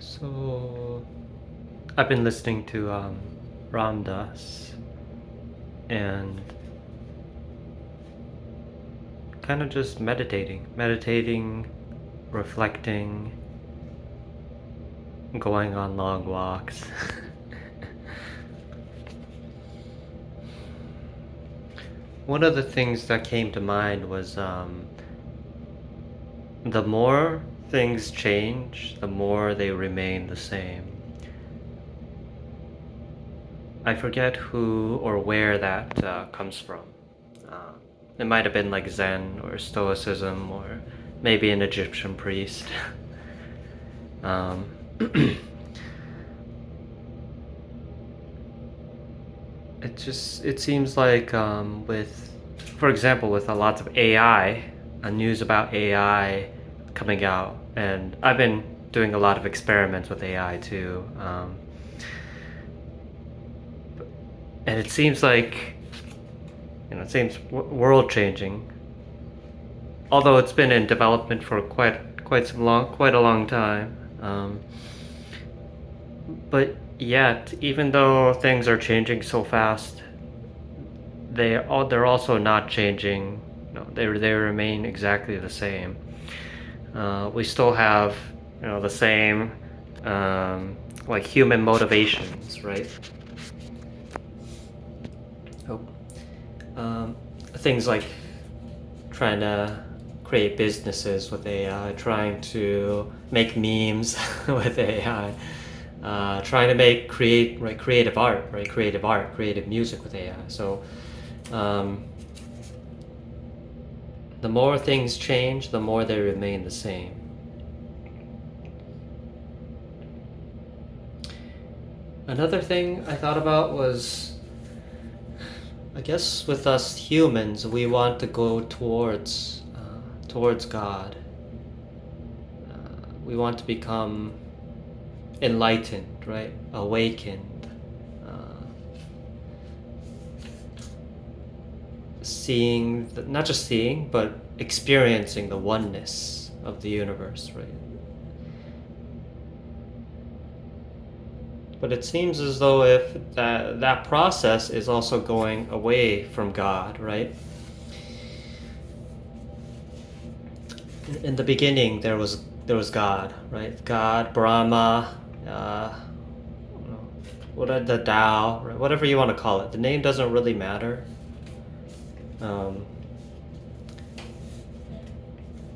So I've been listening to Ram Dass and kind of just meditating, reflecting, going on long walks. One of the things that came to mind was the more things change, the more they remain the same. I forget who or where that comes from. Uh, it might have been like Zen or Stoicism or maybe an Egyptian priest. um, it seems like with, for example, with a lot of AI, news about AI coming out, and I've been doing a lot of experiments with AI too. And it seems like, it seems world changing. Although it's been in development for quite a long time. But yet, even though things are changing so fast, they're also not changing. No, they remain exactly the same. We still have, the same, like human motivations, right? Oh, things like trying to create businesses with AI, trying to make memes with AI, trying to creative art, right? Creative music with AI. So, um, the more things change, the more they remain the same. Another thing I thought about was, I guess with us humans, we want to go towards God. We want to become enlightened, right? Awakened, uh, seeing, not just seeing, but experiencing the oneness of the universe, right? But it seems as though if that process is also going away from God, right? In the beginning, there was God, right? God, Brahma, what are the Tao, right? Whatever you want to call it. The name doesn't really matter. Um,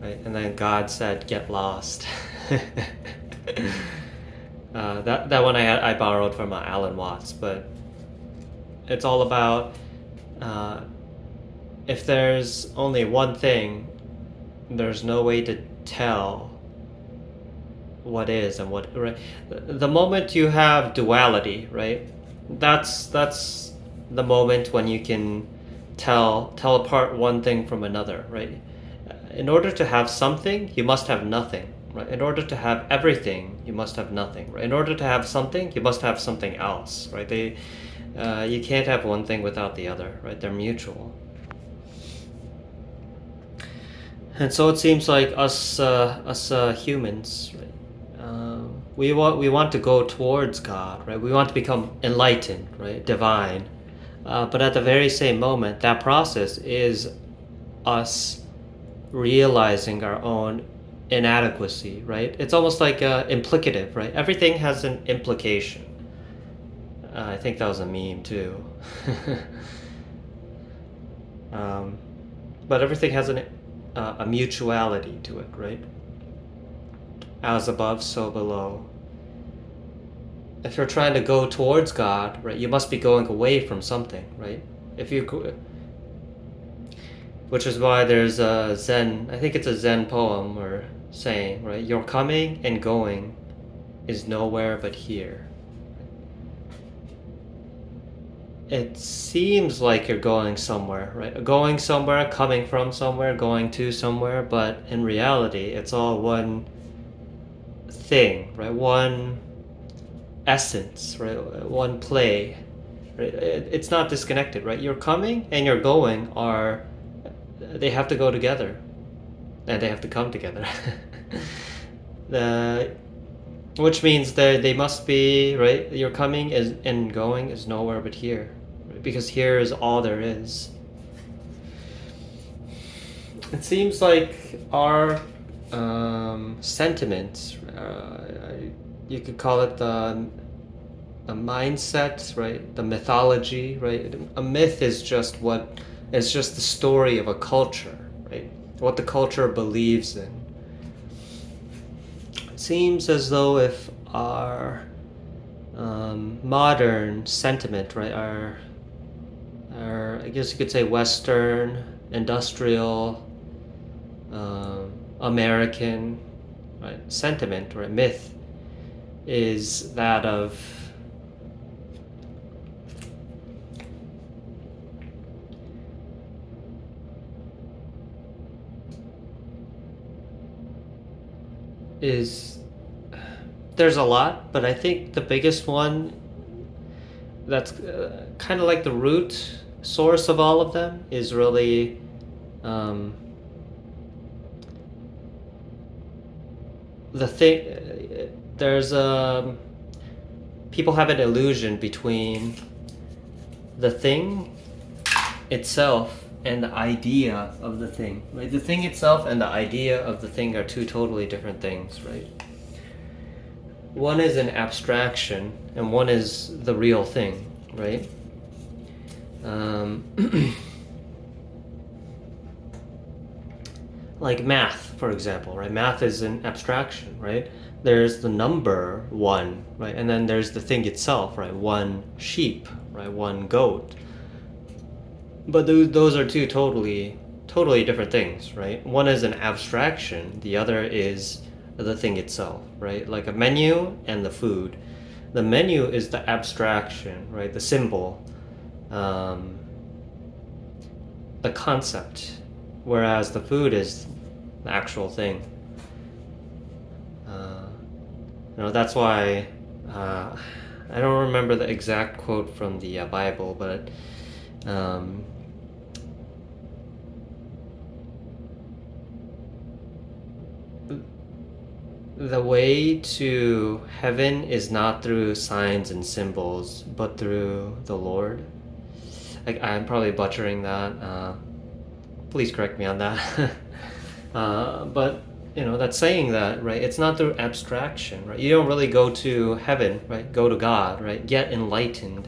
right? And then God said, "Get lost." That one I borrowed from Alan Watts, but it's all about, uh, if there's only one thing, there's no way to tell what is and what, right. The moment you have duality, right, that's the moment when you can tell apart one thing from another, right. In order to have something, you must have nothing, right. In order to have everything, you must have nothing, right. In order to have something, you must have something else, right. You can't have one thing without the other, right. They're mutual. And so it seems like us humans, right? We want to go towards God, right? We want to become enlightened, right? Divine. But at the very same moment, that process is us realizing our own inadequacy, right? It's almost like implicative, right? Everything has an implication. I think that was a meme too. um, but everything has a mutuality to it, right? As above, so below. If you're trying to go towards God, right, you must be going away from something, right? If you, which is why there's a Zen. I think it's a Zen poem or saying, right? Your coming and going is nowhere but here. It seems like you're going somewhere, right? Going somewhere, coming from somewhere, going to somewhere, but in reality, it's all one thing, right? One essence, right? One play, right? It's not disconnected, right? Your coming and your going they have to go together, and they have to come together. the which means that they must be right. Your coming is and going is nowhere but here, right? Because here is all there is. It seems like our sentiments, you could call it the mindset, right? The mythology, right? A myth is just what is just the story of a culture, right? What the culture believes in. It seems as though if our modern sentiment, right, our I guess you could say Western industrial American, right, sentiment or myth is that of is there's a lot, but I think the biggest one that's kind of like the root source of all of them is really the thing. There's people have an illusion between the thing itself and the idea of the thing. Right? The thing itself and the idea of the thing are two totally different things, right? One is an abstraction and one is the real thing, right? Like math, for example, right? Math is an abstraction, right? There's the number one, right? And then there's the thing itself, right? One sheep, right? One goat. But those are two totally different things, right? One is an abstraction, the other is the thing itself, right? Like a menu and the food. The menu is the abstraction, right? The symbol, the concept, whereas the food is the actual thing. That's why I don't remember the exact quote from the Bible, but the way to heaven is not through signs and symbols, but through the Lord. I'm probably butchering that. Please correct me on that. But that's saying that, right? It's not through abstraction, right? You don't really go to heaven, right? Go to God, right? Get enlightened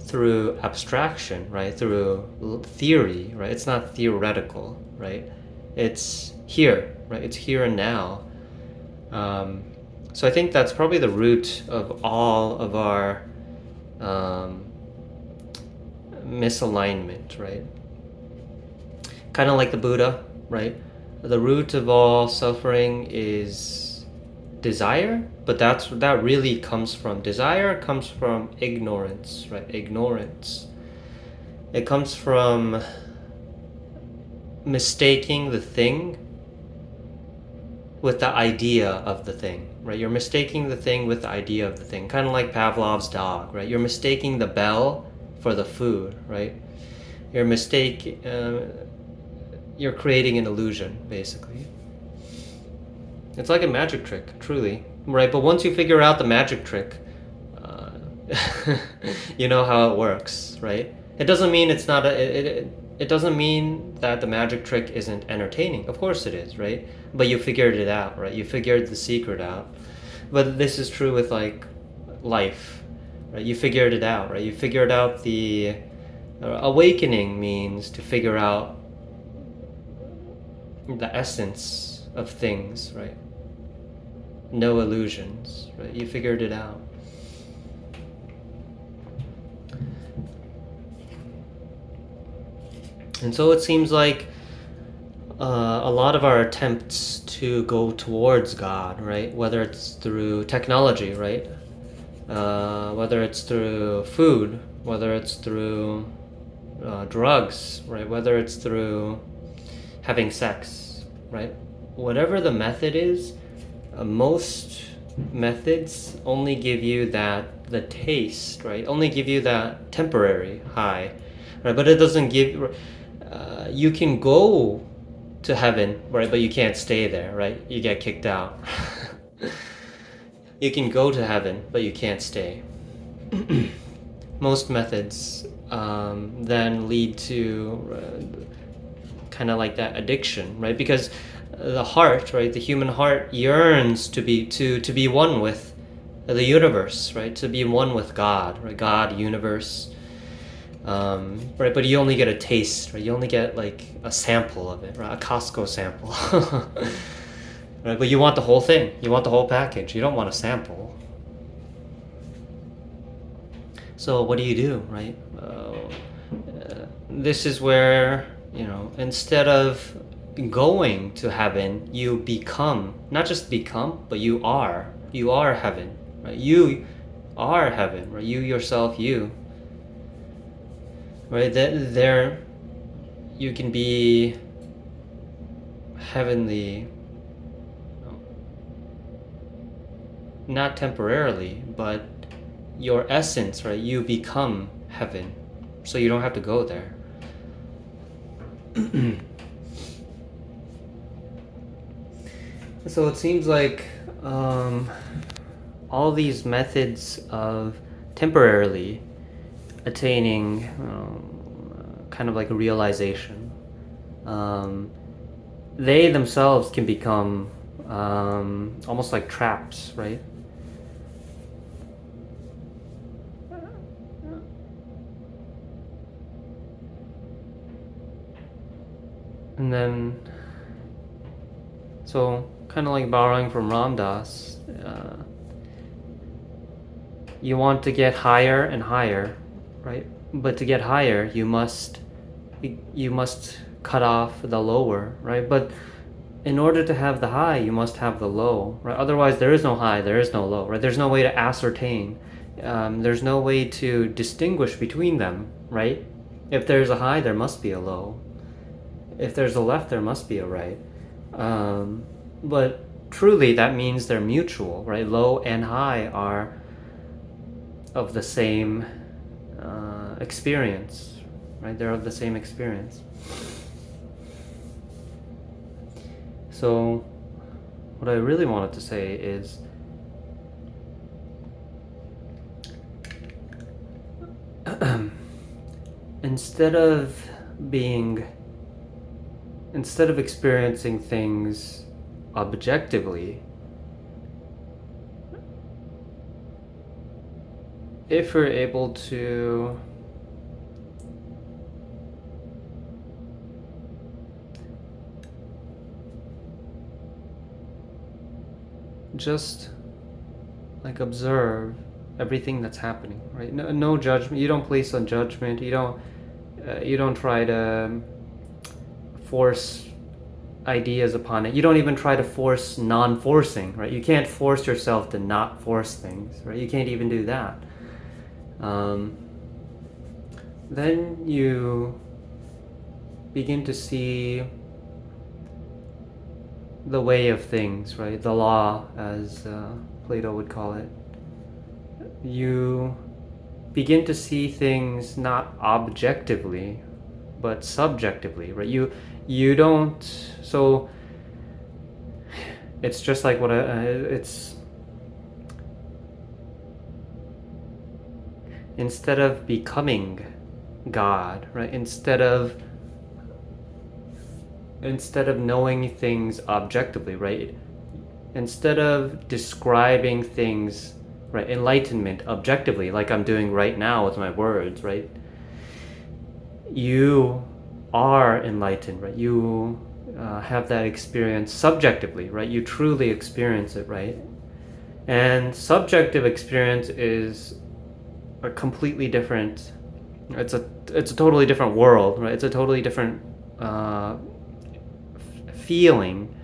through abstraction, right? Through theory, right? It's not theoretical, right? It's here, right? It's here and now. So I think that's probably the root of all of our misalignment, right? Kind of like the Buddha, right? The root of all suffering is desire, but that really comes from desire comes from ignorance, right? Ignorance. It comes from mistaking the thing with the idea of the thing, right? You're mistaking the thing with the idea of the thing, kind of like Pavlov's dog, right? You're mistaking the bell for the food, right? You're creating an illusion, basically. It's like a magic trick, truly, right? But once you figure out the magic trick, you know how it works, right? It doesn't mean it's not it doesn't mean that the magic trick isn't entertaining. Of course it is, right? But you figured it out, right? You figured the secret out. But this is true with like life, right? You figured it out, right? You figured out the awakening means to figure out the essence of things, right? No illusions, right? You figured it out. And so it seems like a lot of our attempts to go towards God, right? Whether it's through technology, right? Whether it's through food, whether it's through drugs, right? Whether it's through having sex, right? Whatever the method is, most methods only give you the taste, right? Only give you that temporary high, right? But it doesn't give. You can go to heaven, right? But you can't stay there, right? You get kicked out. You can go to heaven, but you can't stay. Most methods then lead to kind of like that addiction, right? Because the heart, right, the human heart yearns to be one with the universe, right? To be one with God, right? God, universe, right? But you only get a taste, right? You only get like a sample of it, right? A Costco sample, right? But you want the whole thing. You want the whole package. You don't want a sample. So what do you do, right? This is where, instead of going to heaven, you become, not just become, but you are. You are heaven, right? You are heaven, right? You yourself, you. Right? There you can be heavenly, not temporarily, but your essence, right? You become heaven. So you don't have to go there. So it seems like all these methods of temporarily attaining kind of like a realization, they themselves can become almost like traps, right? And then, so kind of like borrowing from Ram Dass, you want to get higher and higher, right? But to get higher, you must cut off the lower, right? But in order to have the high, you must have the low, right? Otherwise, there is no high, there is no low, right? There's no way to ascertain. There's no way to distinguish between them, right? If there's a high, there must be a low. If there's a left, there must be a right. But truly, that means they're mutual, right? Low and high are of the same experience, right? They're of the same experience. So, what I really wanted to say is instead of experiencing things objectively, if we're able to just like observe everything that's happening, right? No judgment. You don't place on judgment. You don't try to force ideas upon it. You don't even try to force non-forcing, right? You can't force yourself to not force things, right? You can't even do that. Then you begin to see the way of things, right? The law, as Plato would call it. You begin to see things not objectively, but subjectively, right? You don't. So it's just like what it's. Instead of becoming God, right? Instead of knowing things objectively, right? Instead of describing things, right, enlightenment objectively, like I'm doing right now with my words, right? You are enlightened, right? You have that experience subjectively, right? You truly experience it, right? And subjective experience is a completely different. It's a totally different world, right? It's a totally different feeling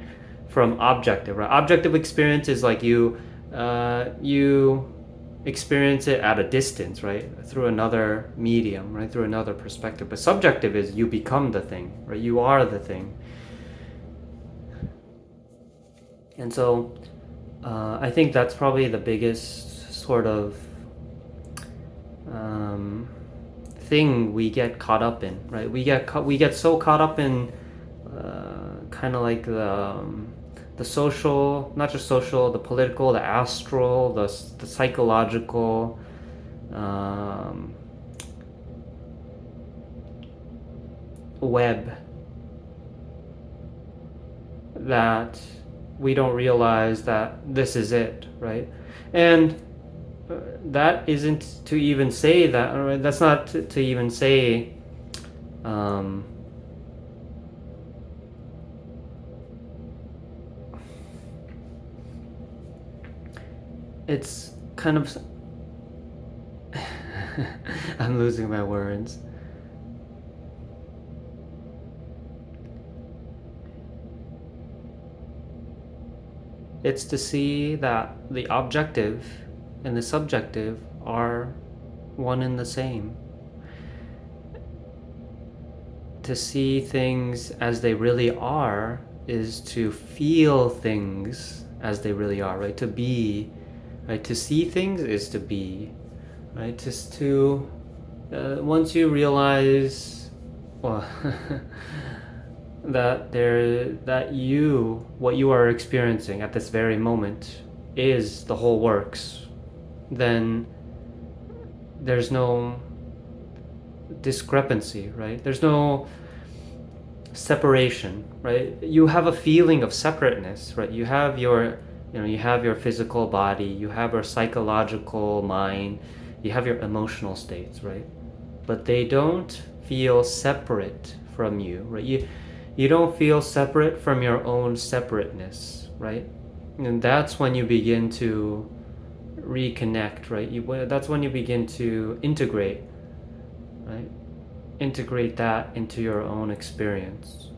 from objective, right? Objective experience is like you experience it at a distance, right? Through another medium, right? Through another perspective. But subjective is you become the thing, right? You are the thing. And so I think that's probably the biggest sort of thing we get caught up in, right? We get so caught up in kind of like the social, not just social, the political, the astral, the psychological, um, web that we don't realize that this is it, right? And that isn't to even say that, or that's not to even say um, it's kind of I'm losing my words. It's to see that the objective and the subjective are one and the same. To see things as they really are is to feel things as they really are, right? To be, right? To see things is to be, right? Just to, once you realize, well, that what you are experiencing at this very moment is the whole works, then there's no discrepancy, right? There's no separation, right? You have a feeling of separateness, right? You have your physical body, you have your psychological mind, you have your emotional states, right? But they don't feel separate from you, right? You don't feel separate from your own separateness, right? And that's when you begin to reconnect, right? That's when you begin to integrate, right? Integrate that into your own experience.